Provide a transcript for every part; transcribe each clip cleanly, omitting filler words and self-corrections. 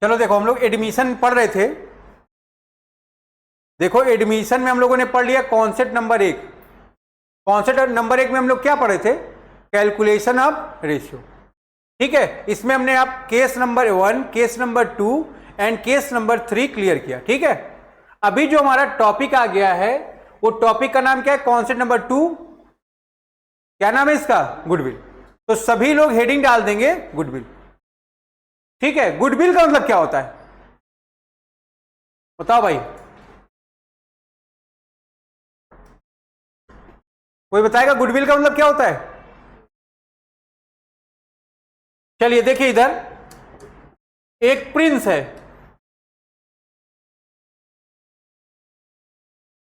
चलो देखो, हम लोग एडमिशन पढ़ रहे थे। देखो एडमिशन में हम लोगों ने पढ़ लिया कॉन्सेप्ट नंबर 1। कॉन्सेप्ट नंबर 1 में हम लोग क्या पढ़े थे? Calculation of ratio. ठीक है, इसमें हमने आप case number 1, case number 2 and case number 3 clear किया। ठीक है, अभी जो हमारा टॉपिक आ गया है वो टॉपिक का नाम क्या है? Concept number 2। क्या नाम है इसका? गुडविल। तो सभी लोग हेडिंग डाल देंगे गुडविल। ठीक है, गुडविल का मतलब क्या होता है बताओ भाई, कोई बताएगा गुडविल का मतलब क्या होता है? चलिए देखिए, इधर एक प्रिंस है,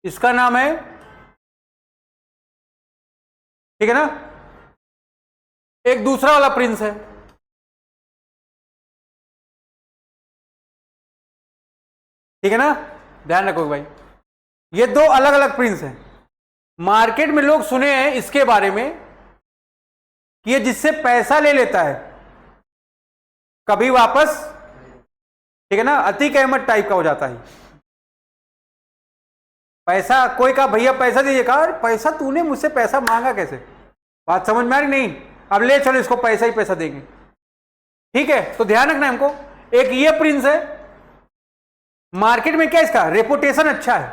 इसका नाम है, ठीक है ना, एक दूसरा वाला प्रिंस है, ठीक है ना, ध्यान रखो भाई, ये दो अलग अलग प्रिंस हैं। मार्केट में लोग सुने हैं इसके बारे में कि ये जिससे पैसा ले लेता है कभी वापस, ठीक है ना, अतीक अहमद टाइप का हो जाता है। पैसा कोई का भैया पैसा दीजिए, कहा पैसा तूने मुझसे पैसा मांगा कैसे? बात समझ में आ रही? नहीं, अब ले चलो इसको पैसा ही पैसा देंगे। ठीक है, तो ध्यान रखना हमको, एक ये प्रिंस है, मार्केट में क्या इसका रेपुटेशन अच्छा है,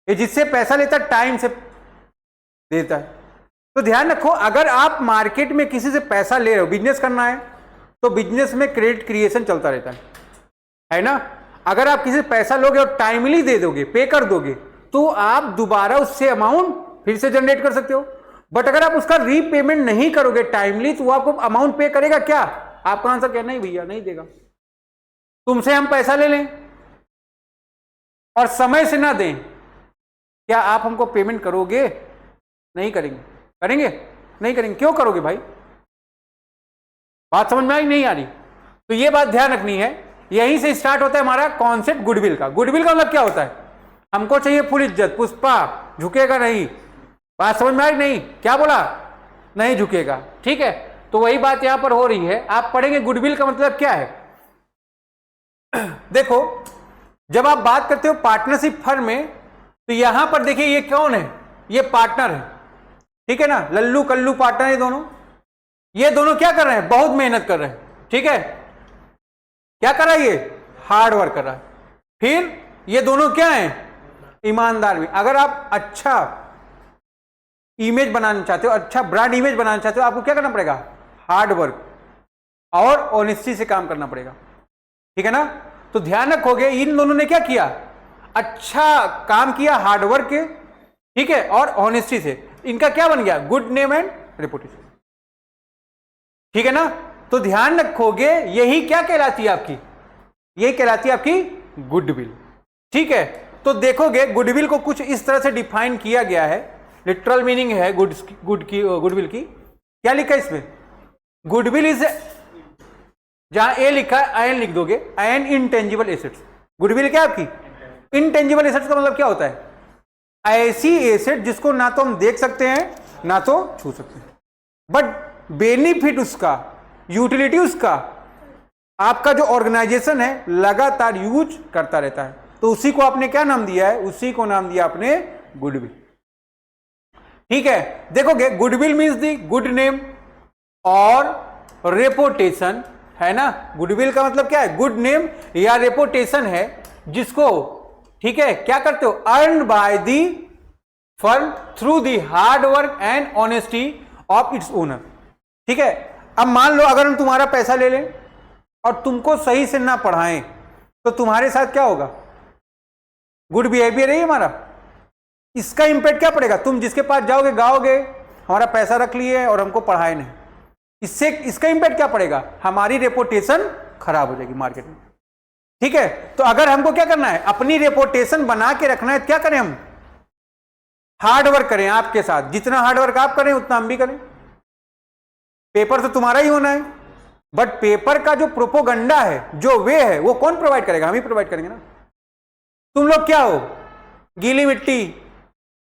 ये जिससे पैसा लेता है टाइम से देता है। तो ध्यान रखो, अगर आप मार्केट में किसी से पैसा ले रहे हो, बिजनेस करना है तो बिजनेस में क्रेडिट क्रिएशन चलता रहता है ना। अगर आप किसी से पैसा लोगे और टाइमली दे दोगे, पे कर दोगे, तो आप दोबारा उससे अमाउंट फिर से जनरेट कर सकते हो। बट अगर आप उसका रीपेमेंट नहीं करोगे टाइमली, तो वो आपको अमाउंट पे करेगा क्या? आपका आंसर क्या? नहीं भैया नहीं देगा। तुमसे हम पैसा ले लें और समय से ना दें, क्या आप हमको पेमेंट करोगे? नहीं करेंगे। करेंगे? नहीं करेंगे। क्यों करोगे भाई? बात समझ में आई नहीं आ रही? तो ये बात ध्यान रखनी है। यहीं से स्टार्ट होता है हमारा कॉन्सेप्ट गुडविल का। गुडविल का मतलब क्या होता है? हमको चाहिए फुल इज्जत, पुष्पा झुकेगा नहीं। बात समझ में आई नहीं? क्या बोला? नहीं झुकेगा। ठीक है, तो वही बात यहां पर हो रही है। आप पढ़ेंगे गुडविल का मतलब क्या है। देखो, जब आप बात करते हो पार्टनरशिप फर्म में, तो यहां पर देखिए ये कौन है? ये पार्टनर है, ठीक है ना, लल्लू कल्लू पार्टनर है दोनों। ये दोनों क्या कर रहे हैं? बहुत मेहनत कर रहे हैं। ठीक है, क्या कर रहा है? ये हार्ड वर्क कर रहा है। फिर ये दोनों क्या हैं? ईमानदार भी। अगर आप अच्छा इमेज बनाना चाहते हो, अच्छा ब्रांड इमेज बनाना चाहते हो, आपको क्या करना पड़ेगा? हार्ड वर्क और ऑनेस्टी से काम करना पड़ेगा। ठीक है ना। तो ध्यान रखोगे, इन दोनों ने क्या किया? अच्छा काम किया, हार्ड वर्क के, ठीक है, और ऑनेस्टी से। इनका क्या बन गया? Good name and reputation. ठीक है ना। तो ध्यान रखोगे, यही क्या कहलाती है आपकी? यही कहलाती है आपकी गुडविल। ठीक है, तो देखोगे गुडविल को कुछ इस तरह से डिफाइन किया गया है। लिटरल मीनिंग है गुडविल की। क्या लिखा है इसमें? गुडविल इज, जहां ए लिखा है एन लिख दोगे, एन इनटेंजिबल एसेट्स। गुडविल क्या आपकी? इनटेंजिबल एसेट्स का मतलब क्या होता है? ऐसी एसेट जिसको ना तो हम देख सकते हैं ना तो छू सकते हैं, बट बेनिफिट उसका, यूटिलिटी उसका, आपका जो ऑर्गेनाइजेशन है लगातार यूज करता रहता है। तो उसी को आपने क्या नाम दिया है? उसी को नाम दिया आपने गुडविल। ठीक है, देखोगे goodwill means the good name और रेपुटेशन, है ना। गुडविल का मतलब क्या है? गुड नेम या रेपुटेशन है, जिसको, ठीक है, क्या करते हो? Earn by the firm through the hard work and honesty of its owner. ठीक है, अब मान लो अगर हम तुम्हारा पैसा ले लें और तुमको सही से ना पढ़ाएं, तो तुम्हारे साथ क्या होगा? गुड बिहेवियर है हमारा। इसका इंपैक्ट क्या पड़ेगा? तुम जिसके पास जाओगे, गाओगे हमारा पैसा रख लिए और हमको पढ़ाए नहीं, इससे इसका इंपैक्ट क्या पड़ेगा? हमारी रेपुटेशन खराब हो जाएगी मार्केट में। ठीक है, तो अगर हमको क्या करना है? अपनी रेपुटेशन बना के रखना है, क्या करें हम? हार्ड वर्क करें आपके साथ। जितना हार्ड वर्क आप करें उतना हम भी करें। पेपर तो तुम्हारा ही होना है, बट पेपर का जो प्रोपोगंडा है, जो वे है, वो कौन प्रोवाइड करेगा? हम ही प्रोवाइड करेंगे ना। तुम लोग क्या हो? गीली मिट्टी।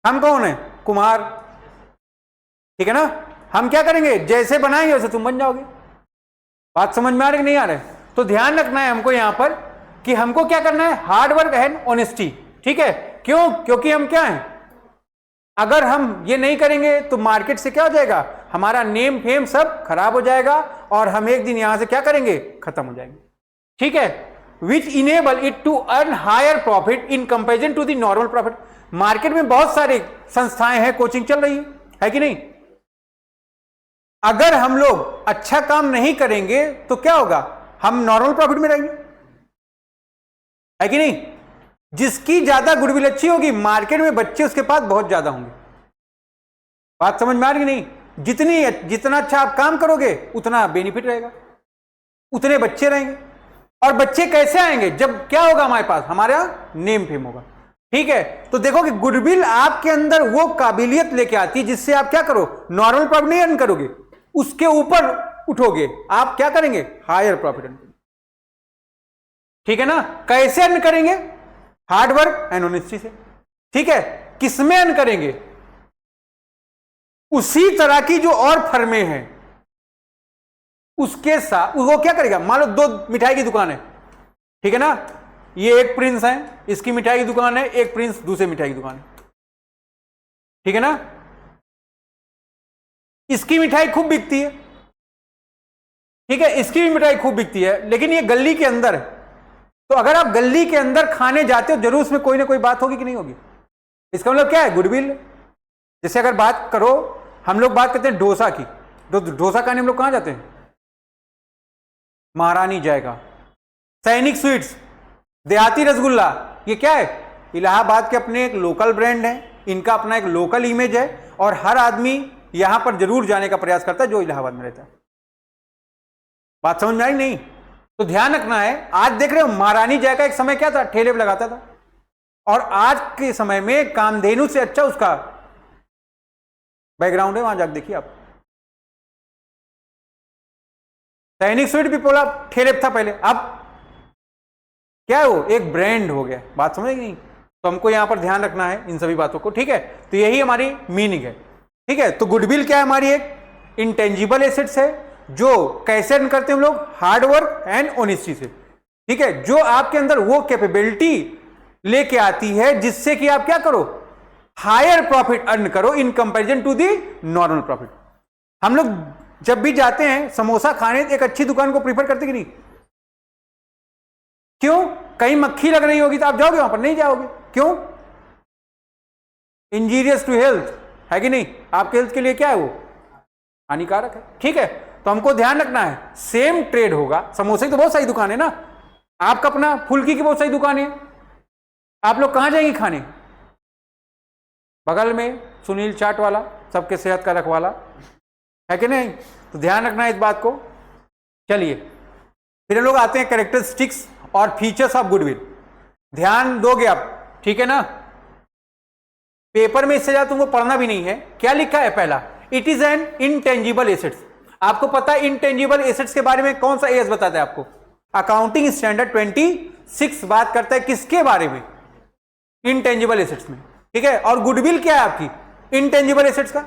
हम कौन है? कुम्हार। ठीक है ना। हम क्या करेंगे? जैसे बनाएंगे वैसे तुम बन जाओगे। बात समझ में आ रही कि नहीं आ रही? तो ध्यान रखना है हमको यहां पर कि हमको क्या करना है, हार्ड वर्क एंड ऑनेस्टी। ठीक है, क्यों? क्योंकि हम क्या हैं, अगर हम ये नहीं करेंगे तो मार्केट से क्या हो जाएगा, हमारा नेम फेम सब खराब हो जाएगा और हम एक दिन यहां से क्या करेंगे, खत्म हो जाएंगे। ठीक है, which enable it to earn higher profit in comparison to the normal profit. Market में बहुत सारी संस्थाएं हैं, कोचिंग चल रही है कि नहीं? अगर हम लोग अच्छा काम नहीं करेंगे तो क्या होगा, हम नॉर्मल प्रॉफिट में रहेंगे, है कि नहीं? जिसकी ज्यादा गुडविल अच्छी होगी, मार्केट में बच्चे उसके पास बहुत ज्यादा होंगे। बात समझ में आ रही नहीं? जितना अच्छा आप काम करोगे उतना बेनिफिट रहेगा, उतने बच्चे रहेंगे। और बच्चे कैसे आएंगे, जब क्या होगा हमारे पास, हमारा नेम फेम होगा। ठीक है, तो देखो कि गुडविल आपके अंदर वो काबिलियत लेके आती है जिससे आप क्या करो, नॉर्मल प्रॉफिट नहीं अर्न करोगे, उसके ऊपर उठोगे, आप क्या करेंगे, हायर प्रॉफिट अर्न करेंगे। ठीक है ना? कैसे अर्न करेंगे, हार्ड वर्क एंड ऑनेस्टी से। ठीक है, किसमें अर्न करेंगे, उसी तरह की जो और फर्में हैं उसके साथ। वो क्या करेगा, मान लो 2 मिठाई की दुकान है, ठीक है ना, ये एक प्रिंस है, इसकी मिठाई की दुकान है, एक प्रिंस दूसरे मिठाई की दुकान है, ठीक है ना। इसकी मिठाई खूब बिकती है, ठीक है, इसकी भी मिठाई खूब बिकती है, लेकिन ये गली के अंदर है। तो अगर आप गली के अंदर खाने जाते हो, जरूर उसमें कोई ना कोई बात होगी कि नहीं होगी। इसका मतलब क्या है, गुडविल। जैसे अगर बात करो, हम लोग बात करते हैं डोसा की, डोसा खाने हम लोग कहां जाते हैं, महारानी जाएगा, सैनिक स्वीट्स, देहाती रसगुल्ला, ये क्या है, इलाहाबाद के अपने एक लोकल ब्रांड है, इनका अपना एक लोकल इमेज है और हर आदमी यहां पर जरूर जाने का प्रयास करता है जो इलाहाबाद में रहता है। बात समझ में आई नहीं? तो ध्यान रखना है। आज देख रहे हो महारानी जय का एक समय क्या था, ठेले पे लगाता था, और आज के समय में कामधेनु से अच्छा उसका बैकग्राउंड है, वहां जाकर देखिए आप। सैनिक स्वीट भी बोला ठेले पे था पहले, अब क्या है, वो एक ब्रांड हो गया। बात समझ नहीं? तो हमको यहां पर ध्यान रखना है इन सभी बातों को। ठीक है, तो यही हमारी मीनिंग है। ठीक है, तो गुडविल क्या है, हमारी एक इंटेंजिबल एसेट्स है जो कैसे अर्न करते हैं हम लोग, हार्ड वर्क एंड ऑनेस्टी से। ठीक है, जो आपके अंदर वो कैपेबिलिटी लेके आती है जिससे कि आप क्या करो, हायर प्रॉफिट अर्न करो in comparison to the normal profit. हम लोग जब भी जाते हैं समोसा खाने, एक अच्छी दुकान को प्रीफर करते कि नहीं? क्यों? कहीं मक्खी लग रही होगी तो आप जाओगे वहां पर? नहीं जाओगे। क्यों? इंजीरियस टू हेल्थ, है कि नहीं? आपके हेल्थ के लिए क्या है, वो हानिकारक है। ठीक है, तो हमको ध्यान रखना है, सेम ट्रेड होगा। समोसे की तो बहुत सारी दुकान है ना, आपका अपना फुल्की की बहुत सारी दुकान है, आप लोग कहां जाएंगे खाने? बगल में सुनील चाट वाला, सबके सेहत का रखवाला, है कि नहीं? तो ध्यान रखना है इस बात को। चलिए फिर हम लोग आते हैं कैरेक्टरिस्टिक्स और फीचर्स ऑफ गुडविल। ध्यान दोगे आप, ठीक है ना? पेपर में इससे ज्यादा तुमको पढ़ना भी नहीं है। क्या लिखा है पहला, it is an intangible assets. आपको पता है इंटेंजिबल एसेट्स के बारे में कौन सा एएस बताता है आपको? अकाउंटिंग स्टैंडर्ड 26 बात करता है किसके बारे में, इंटेंजिबल एसेट्स में। ठीक है, और गुडविल क्या है आपकी, इंटेंजिबल एसेट्स का।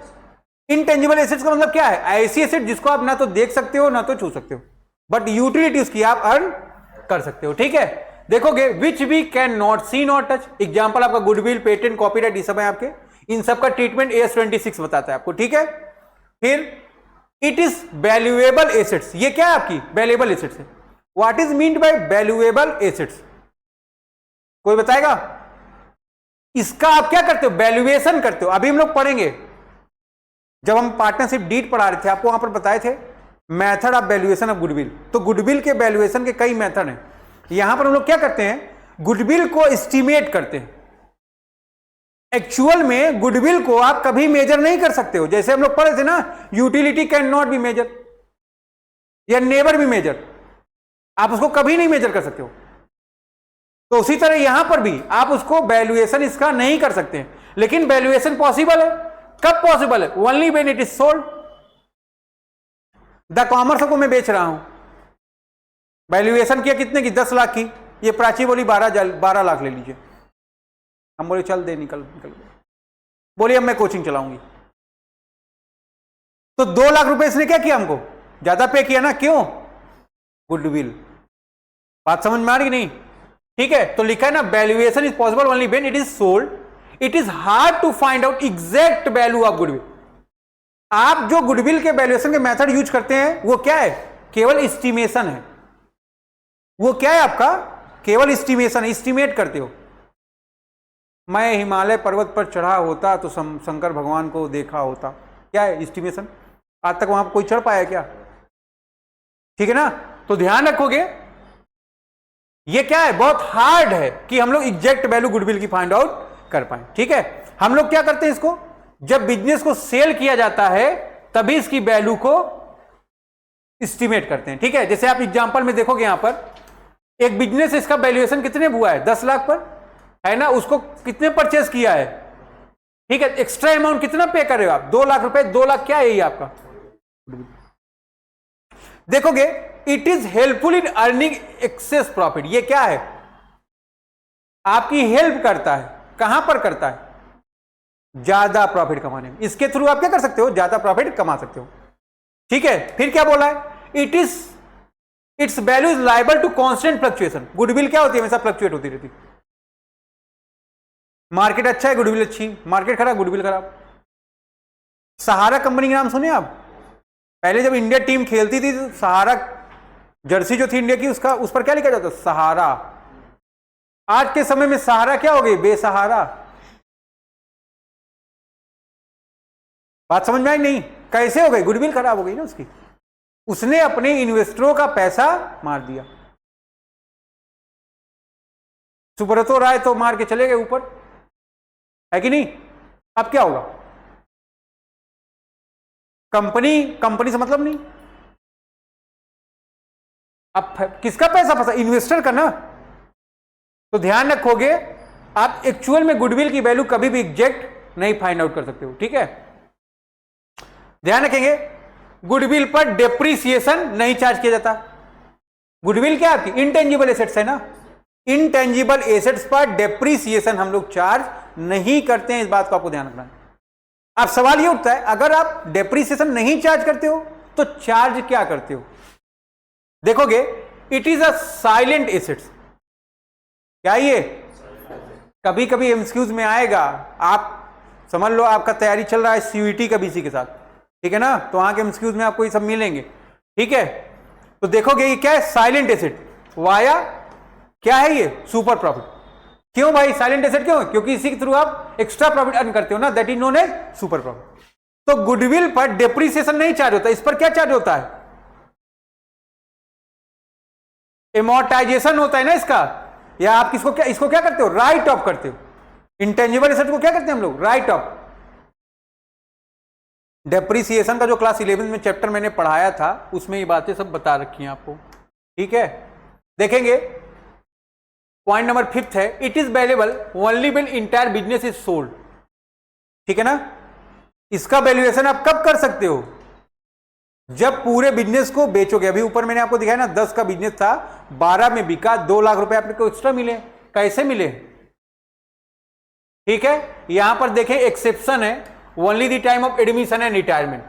इंटेंजिबल एसेट्स का मतलब क्या है, ऐसी एसेट जिसको आप ना तो देख सकते हो ना तो छू सकते हो, बट यूटिलिटी उसकी आप अर्न कर सकते हो। ठीक है, देखोगे which we can not see not touch. Example आपका गुडविल, पेटेंट, कॉपीराइट, ये सब है आपके, इन सब का ट्रीटमेंट AS 26 बताता है आपको। ठीक है, फिर इट इज वैल्यूएबल एसेट्स। ये क्या है आपकी वैल्यूएबल एसेट्स है। What is meant by valuable assets, कोई बताएगा? इसका आप क्या करते हो, वैल्यूएशन करते हो। अभी हम लोग पढ़ेंगे, जब हम पार्टनरशिप डीड पढ़ा रहे थे आपको, वहां पर बताए थे method of valuation of goodwill. तो गुडविल के वैल्यूएशन के कई मेथड हैं। यहां पर हम लोग क्या करते हैं, गुडविल को एस्टिमेट करते हैं। एक्चुअल में गुडविल को आप कभी मेजर नहीं कर सकते हो। जैसे हम लोग पढ़े थे ना, utility can not be measure या नेवर बी मेजर, आप उसको कभी नहीं मेजर कर सकते हो। तो उसी तरह यहां पर भी आप उसको वैल्यूएशन इसका नहीं कर सकते हैं, लेकिन वैल्यूएशन पॉसिबल है। कब पॉसिबल है, only when it is sold. The commerce को मैं बेच रहा हूं, वैल्यूएशन किया कितने की, 10 लाख की। ये प्राची बोली 12 लाख ले लीजिए। हम बोले चल दे, निकल बोली अब मैं कोचिंग चलाऊंगी। तो 2 लाख रुपए इसने क्या किया, हमको ज्यादा पे किया ना। क्यों? गुडविल। बात समझ में आ रही नहीं? ठीक है, तो लिखा है ना, valuation is possible only when it is sold, it is hard to find out exact value of goodwill. आप जो गुडविल के वैल्यूएशन के मेथड यूज करते हैं वो क्या है? केवल एस्टिमेशन है। वो क्या है आपका? केवल एस्टिमेशन, एस्टिमेट करते हो। मैं हिमालय पर्वत पर चढ़ा होता तो शंकर भगवान को देखा होता, क्या है? एस्टिमेशन। आज तक वहां पर कोई चढ़ पाया क्या? ठीक है ना? तो ध्यान रखोगे, ये क्या है? बहुत हार्ड है कि हम लोग एग्जैक्ट वैल्यू गुडविल की फाइंड आउट कर पाए। ठीक है, हम लोग क्या करते हैं इसको, जब बिजनेस को सेल किया जाता है तभी इसकी वैल्यू को एस्टिमेट करते हैं। ठीक है, जैसे आप एग्जांपल में देखोगे, यहां पर एक बिजनेस, इसका वैल्यूएशन कितने हुआ है? 10 लाख पर, है ना? उसको कितने परचेज किया है? ठीक है, एक्स्ट्रा अमाउंट कितना पे कर रहे हो आप? 2 लाख रुपए। 2 लाख क्या है ये आपका? देखोगे, it is helpful in earning access profit. ये क्या है? आपकी हेल्प करता है। कहां पर करता है? ज्यादा प्रॉफिट कमाने में। इसके थ्रू आप क्या कर सकते हो? ज्यादा प्रॉफिट कमा सकते हो। ठीक है, फिर क्या बोला है? Its value is liable to constant fluctuation. Goodwill क्या होती है? हमेशा फ्लक्चुएट होती रहती। मार्केट अच्छा है, गुडविल अच्छी, मार्केट खराब, गुडविल खराब। सहारा कंपनी के नाम सुने आप? पहले जब इंडिया टीम खेलती थी तो सहारा जर्सी जो थी इंडिया की, उसका उस पर क्या लिखा जाता? सहारा। आज के समय में सहारा क्या हो गई? बेसहारा। बात समझ में आई नहीं? कैसे हो गई? गुडविल खराब हो गई ना उसकी। उसने अपने इन्वेस्टरों का पैसा मार दिया। सुब्रतो राय तो मार के चले गए ऊपर, है कि नहीं? अब क्या होगा? कंपनी से मतलब नहीं। अब किसका पैसा फंसा? इन्वेस्टर का ना। तो ध्यान रखोगे, आप एक्चुअल में गुडविल की वैल्यू कभी भी एग्जैक्ट नहीं फाइंड आउट कर सकते हो। ठीक है, ध्यान रखेंगे, गुडविल पर डेप्रीसिएशन नहीं चार्ज किया जाता। गुडविल क्या आपकी? इंटेंजिबल एसेट्स है ना। इंटेंजिबल एसेट्स पर डेप्रीसिएशन हम लोग चार्ज नहीं करते हैं। इस बात को आपको ध्यान रखना है। अब सवाल ये उठता है, अगर आप डेप्रीसिएशन नहीं चार्ज करते हो तो चार्ज क्या करते हो? देखोगे, it is a silent assets. क्या ये? कभी कभी एमसीक्यूज में आएगा। आप समझ लो आपका तैयारी चल रहा है सीयूईटी का बीसी के साथ, ठीक है ना? तो वहां के एमसीक्यूज में आपको ये सब मिलेंगे। ठीक है, तो देखोगे ये क्या है? Silent asset. वाया क्या है ये? Super profit. क्यों भाई साइलेंट एसेट क्यों? क्योंकि इसी के थ्रू आप एक्स्ट्रा प्रॉफिट अर्न करते हो ना, that is known as super profit. तो गुडविल पर डेप्रीसिएशन नहीं चार्ज होता। इस पर क्या चार्ज होता है? एमोर्टाइजेशन होता है ना इसका। या आप इसको क्या करते हो? राइट ऑफ करते हो। इंटेंजिबल एसेट को क्या करते हैं हम लोग? Right of. डेप्रीसिएशन का जो क्लास 11 में चैप्टर मैंने पढ़ाया था उसमें ये बातें सब बता रखी हैं आपको। ठीक है, देखेंगे पॉइंट नंबर 5 है, it is valuable only when entire business is sold. ठीक है ना? इसका वैल्यूएशन आप कब कर सकते हो? जब पूरे बिजनेस को बेचोगे। अभी ऊपर मैंने आपको दिखाया ना, 10 का बिजनेस था, 12 में बिका, 2 लाख रुपए आपको एक्स्ट्रा मिले। कैसे मिले? ठीक है, यहां पर देखें एक्सेप्शन है, only the time of admission and retirement.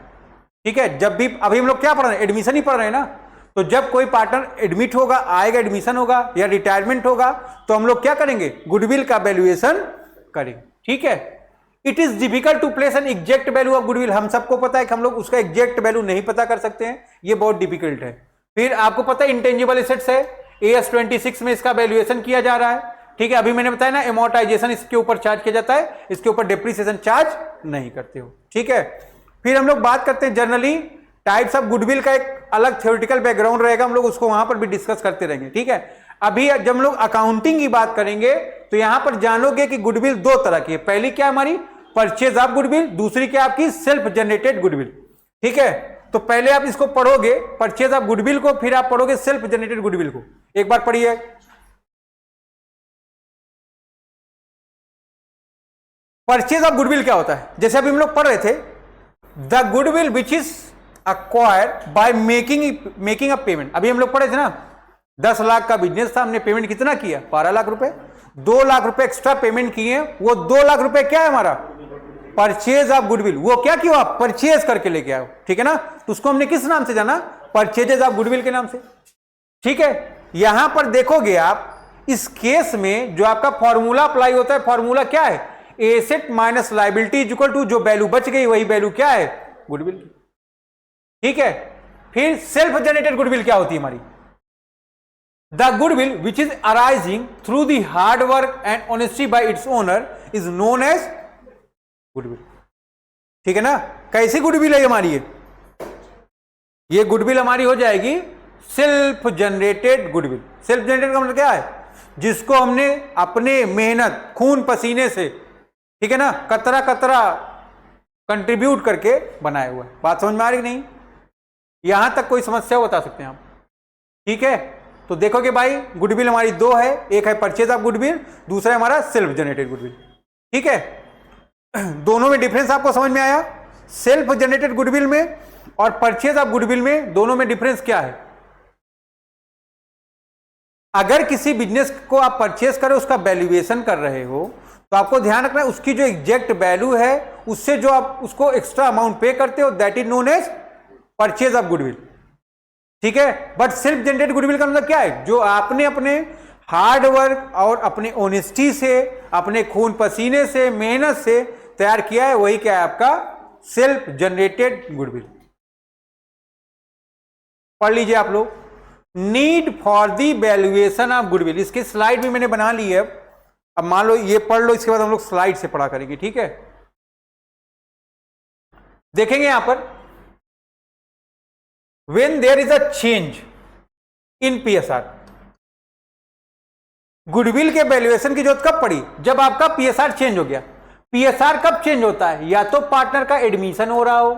ठीक है, जब भी, अभी हम लोग क्या पढ़ रहे हैं? एडमिशन ही पढ़ रहे हैं ना। तो जब कोई पार्टनर एडमिट होगा, आएगा, एडमिशन होगा या रिटायरमेंट होगा, तो हम लोग क्या करेंगे? गुडविल का वैल्यूएशन करेंगे। ठीक है, it is difficult to place an exact value of goodwill. हम सबको पता है कि हम लोग उसका एग्जैक्ट वैल्यू नहीं पता कर सकते हैं, ये बहुत डिफिकल्ट है। फिर आपको पता है इंटेंजिबल एसेट्स है, AS 26 में इसका वैल्यूएशन किया जा रहा है। ठीक है, अभी मैंने बताया ना, एमोर्टाइजेशन इसके ऊपर चार्ज किया जाता है, इसके ऊपर डेप्रीसिएशन चार्ज नहीं करते हो। ठीक है, फिर हम लोग बात करते हैं जनरली टाइप्स ऑफ गुडविल का। एक अलग थ्योरेटिकल बैकग्राउंड रहेगा, हम लोग उसको वहां पर भी डिस्कस करते रहेंगे। ठीक है, अभी जब हम लोग अकाउंटिंग की बात करेंगे तो यहां पर जानोगे कि गुडविल 2 तरह की है। पहली क्या हमारी? Purchase of goodwill. दूसरी क्या आपकी? Self generated goodwill. ठीक है, तो पहले आप इसको पढ़ोगे, परचेज ऑफ गुडविल को, फिर आप पढ़ोगे सेल्फ जनरेटेड गुडविल को। एक बार पढ़िए। परचेज ऑफ गुडविल क्या होता है? जैसे अभी हम लोग पढ़ रहे थे, the goodwill which is acquired by making a payment. अभी हम लोग पढ़े थे ना, 10 लाख का बिजनेस था, हमने पेमेंट कितना किया? 12 लाख रुपए। 2 लाख रुपए एक्स्ट्रा पेमेंट किए, वो 2 लाख रुपए क्या है हमारा? Purchase of goodwill. वो क्या किया? आप परचेज करके लेके आओ। ठीक है ना? तो उसको हमने किस नाम से जाना? परचेजेज ऑफ गुडविल के नाम से। ठीक है, यहां पर देखोगे आप इस केस में जो आपका फॉर्मूला अप्लाई होता है, फॉर्मूला क्या है, asset minus liability is equal to जो वैल्यू बच गई वही वैल्यू क्या है, गुडविल। ठीक है, फिर सेल्फ जनरेटेड गुडविल क्या होती है हमारी, the goodwill which is arising through the hard work and honesty by its owner is known as goodwill. ठीक है ना, कैसी गुडविल है हमारी, ये गुडविल हमारी हो जाएगी self generated goodwill. Self generated का मतलब क्या है, जिसको हमने अपने मेहनत खून पसीने से, ठीक है ना, कतरा कतरा कंट्रीब्यूट करके बनाया हुआ है। बात समझ में आ रही नहीं, यहां तक कोई समस्या बता सकते हैं आप। ठीक है, तो देखोगे भाई गुडविल हमारी दो है, एक है परचेज ऑफ गुडविल, दूसरा है हमारा सेल्फ जनरेटेड गुडविल। ठीक है, दोनों में डिफरेंस आपको समझ में आया, सेल्फ जनरेटेड गुडविल में और परचेज ऑफ गुडविल में, दोनों में डिफरेंस क्या है। अगर किसी बिजनेस को आप परचेज कर रहे हो, उसका वैल्यूएशन कर रहे हो, तो आपको ध्यान रखना है उसकी जो एग्जैक्ट वैल्यू है उससे जो आप उसको एक्स्ट्रा अमाउंट पे करते हो that is known as purchase of goodwill. ठीक है, बट सेल्फ जनरेटेड गुडविल का मतलब क्या है, जो आपने अपने हार्ड वर्क और अपने ऑनेस्टी से, अपने खून पसीने से, मेहनत से तैयार किया है, वही क्या है आपका सेल्फ जनरेटेड गुडविल। पढ़ लीजिए आप लोग, need for the valuation of goodwill, इसकी स्लाइड भी मैंने बना ली है। अब मान लो ये पढ़ लो, इसके बाद हम लोग स्लाइड से पढ़ा करेंगे। ठीक है, देखेंगे यहां पर when there is a change in PSR, goodwill के वैल्यूएशन की जरूरत कब पड़ी, जब आपका पीएसआर चेंज हो गया। पीएसआर कब चेंज होता है, या तो पार्टनर का एडमिशन हो रहा हो,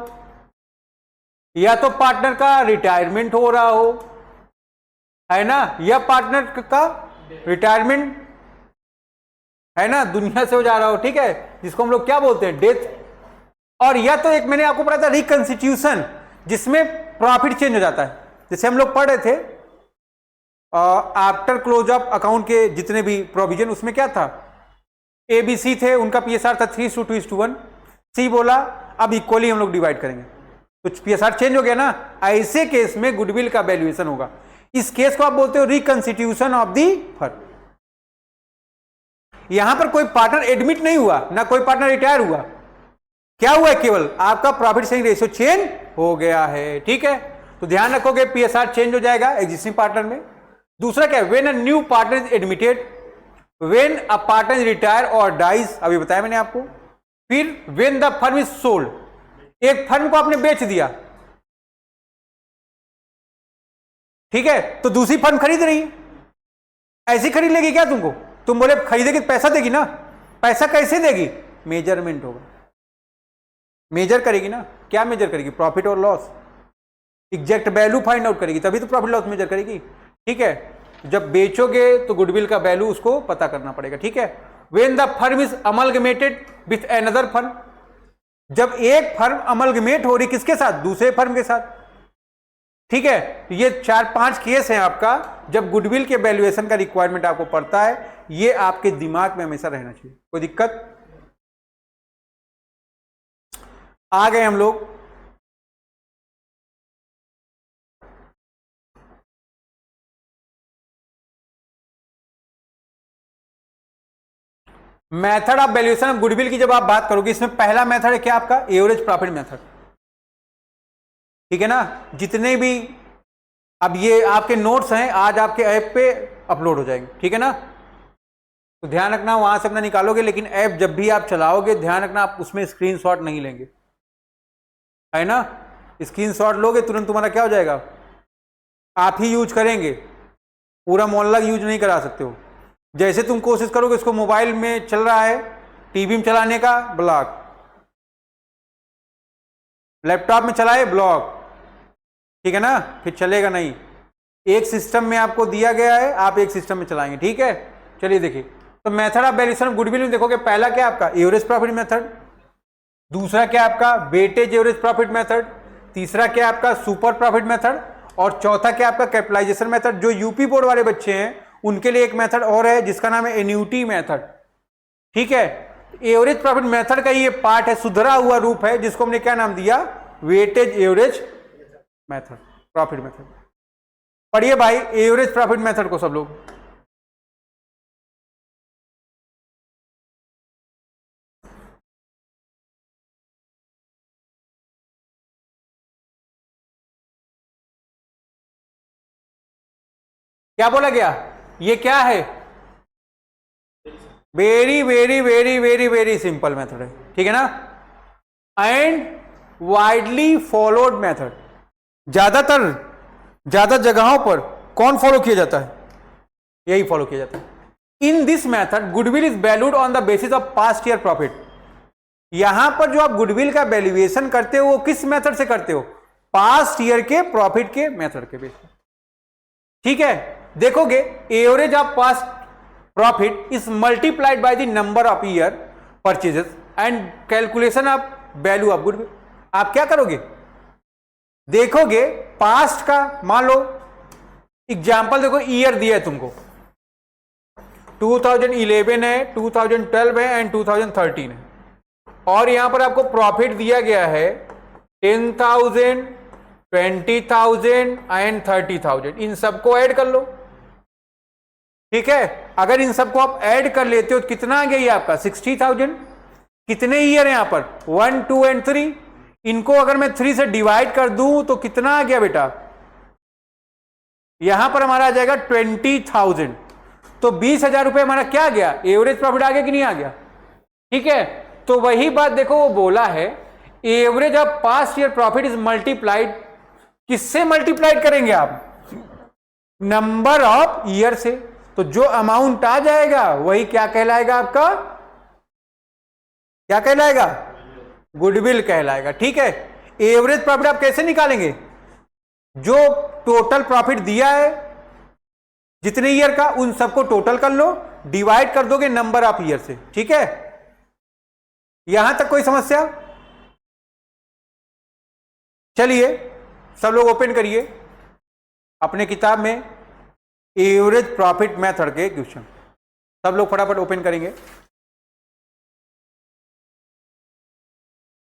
या तो पार्टनर का रिटायरमेंट हो रहा हो, है ना, या पार्टनर का रिटायरमेंट, है ना, दुनिया से हो जा रहा हो। ठीक है, जिसको हम लोग क्या बोलते हैं, डेथ। और या तो एक मैंने आपको पढ़ा था रिकंस्टिट्यूशन, जिसमें प्रॉफिट चेंज हो जाता है। जैसे हम लोग पढ़ रहे थे आफ्टर क्लोज ऑफ अकाउंट के जितने भी प्रोविजन, उसमें क्या था, एबीसी थे, उनका पीएसआर था 3:2:1। सी बोला अब इक्वली हम लोग डिवाइड करेंगे, तो पीएसआर चेंज हो गया ना, ऐसे केस में गुडविल का वैल्यूएशन होगा। इस केस को आप बोलते हो रिकंस्टिट्यूशन ऑफ दी फर्म। यहां पर कोई पार्टनर एडमिट नहीं हुआ, ना कोई पार्टनर रिटायर हुआ, क्या हुआ है, केवल आपका प्रॉफिट शेयरिंग रेशियो चेंज हो गया है। ठीक है, तो ध्यान रखोगे पीएसआर चेंज हो जाएगा एग्जिस्टिंग पार्टनर में। दूसरा क्या है, when a new partner is admitted, when a partner is retire और डाइज, अभी बताया मैंने आपको। फिर when the firm is sold, एक फर्म को आपने बेच दिया, ठीक है, तो दूसरी फर्म खरीद रही है, ऐसी खरीद लेगी क्या तुमको, तुम बोले खरीदेगी पैसा देगी ना, पैसा कैसे देगी, मेजरमेंट होगा, मेजर करेगी ना, क्या मेजर करेगी, प्रॉफिट और loss, exact value find out करेगी, तभी तो प्रॉफिट लॉस मेजर करेगी। ठीक है, जब बेचोगे तो गुडविल का वैल्यू उसको पता करना पड़ेगा। ठीक है, when the firm is amalgamated with another firm, जब एक फर्म अमलगमेट हो रही किसके साथ, दूसरे फर्म के साथ। ठीक है, ये 4-5 केस हैं आपका जब गुडविल के वैल्यूएशन का रिक्वायरमेंट आपको पड़ता है, ये आपके दिमाग में हमेशा रहना चाहिए। कोई दिक्कत, आ गए हम लोग method of valuation of goodwill की। जब आप बात करोगे, इसमें पहला मेथड है क्या आपका, एवरेज प्रॉफिट मेथड। ठीक है ना, जितने भी अब ये आपके नोट्स हैं आज आपके ऐप पे अपलोड हो जाएंगे। ठीक है ना, तो ध्यान रखना वहां से अपना निकालोगे, लेकिन ऐप जब भी आप चलाओगे ध्यान रखना आप उसमें स्क्रीनशॉट नहीं लेंगे, है ना। स्क्रीनशॉट लोगे तुरंत तुम्हारा क्या हो जाएगा, आप ही यूज करेंगे, पूरा मोहल्ला यूज नहीं करा सकते हो। जैसे तुम कोशिश करोगे इसको मोबाइल में चल रहा है, टीवी में चलाने का ब्लॉक, लैपटॉप में चलाए ब्लॉक, ठीक है ना, फिर चलेगा नहीं। एक सिस्टम में आपको दिया गया है, आप एक सिस्टम में चलाएंगे। ठीक है, चलिए देखिए, तो method of valuation of goodwill में देखोगे, पहला क्या आपका एवरेज प्रॉफिट मेथड, दूसरा क्या आपका वेटेज एवरेज प्रॉफिट मेथड, तीसरा क्या आपका सुपर प्रॉफिट मेथड, और चौथा क्या आपका कैपिटलाइजेशन मेथड। जो यूपी बोर्ड वाले बच्चे हैं उनके लिए एक मेथड और है जिसका नाम है एन्यूटी मेथड। ठीक है, एवरेज प्रॉफिट मेथड का ये पार्ट है, सुधरा हुआ रूप है, जिसको हमने क्या नाम दिया, weightage average method, profit method. पढ़िए भाई एवरेज प्रॉफिट मेथड को सब लोग। क्या बोला गया? ये क्या है? Very very very very very simple method है, ठीक है ना। एंड वाइडली फॉलोड मेथड, ज्यादा जगहों पर कौन फॉलो किया जाता है? यही फॉलो किया जाता है। In this method goodwill is valued on the basis of past year profit. यहां पर जो आप गुडविल का वैल्यूएशन करते हो वो किस मेथड से करते हो? पास्ट ईयर के प्रॉफिट के मेथड के बेस पर, ठीक है। देखोगे average of past profit is multiplied by the number of year purchases and calculation of value of goodwill. आप क्या करोगे? देखोगे पास्ट का, मान लो एग्जांपल देखो, ईयर दिया है तुमको 2011 है, 2012 है एंड 2013 है, और यहां पर आपको प्रॉफिट दिया गया है 10,000, 20,000 एंड 30,000। इन सबको ऐड कर लो, ठीक है। अगर इन सबको आप ऐड कर लेते हो तो कितना आ गया ये आपका? 60,000। कितने ईयर है यहां पर? 1, 2 एंड 3। इनको अगर मैं 3 से डिवाइड कर दूं तो कितना आ गया बेटा? यहां पर हमारा आ जाएगा 20,000। तो 20,000 रुपए हमारा क्या आ गया? एवरेज प्रॉफिट आ गया कि नहीं आ गया? ठीक है। तो वही बात देखो वो बोला है average of past year profit is multiplied. किससे मल्टीप्लाइड करेंगे आप? नंबर ऑफ ईयर से। तो जो अमाउंट आ जाएगा वही क्या कहलाएगा आपका? क्या कहलाएगा? गुडविल कहलाएगा, ठीक है। एवरेज प्रॉफिट आप कैसे निकालेंगे? जो टोटल प्रॉफिट दिया है जितने ईयर का, उन सबको टोटल कर लो, डिवाइड कर दोगे नंबर ऑफ ईयर से, ठीक है। यहां तक कोई समस्या? चलिए सब लोग ओपन करिए अपने किताब में एवरेज प्रॉफिट मेथड के क्वेश्चन। सब लोग फटाफट ओपन करेंगे।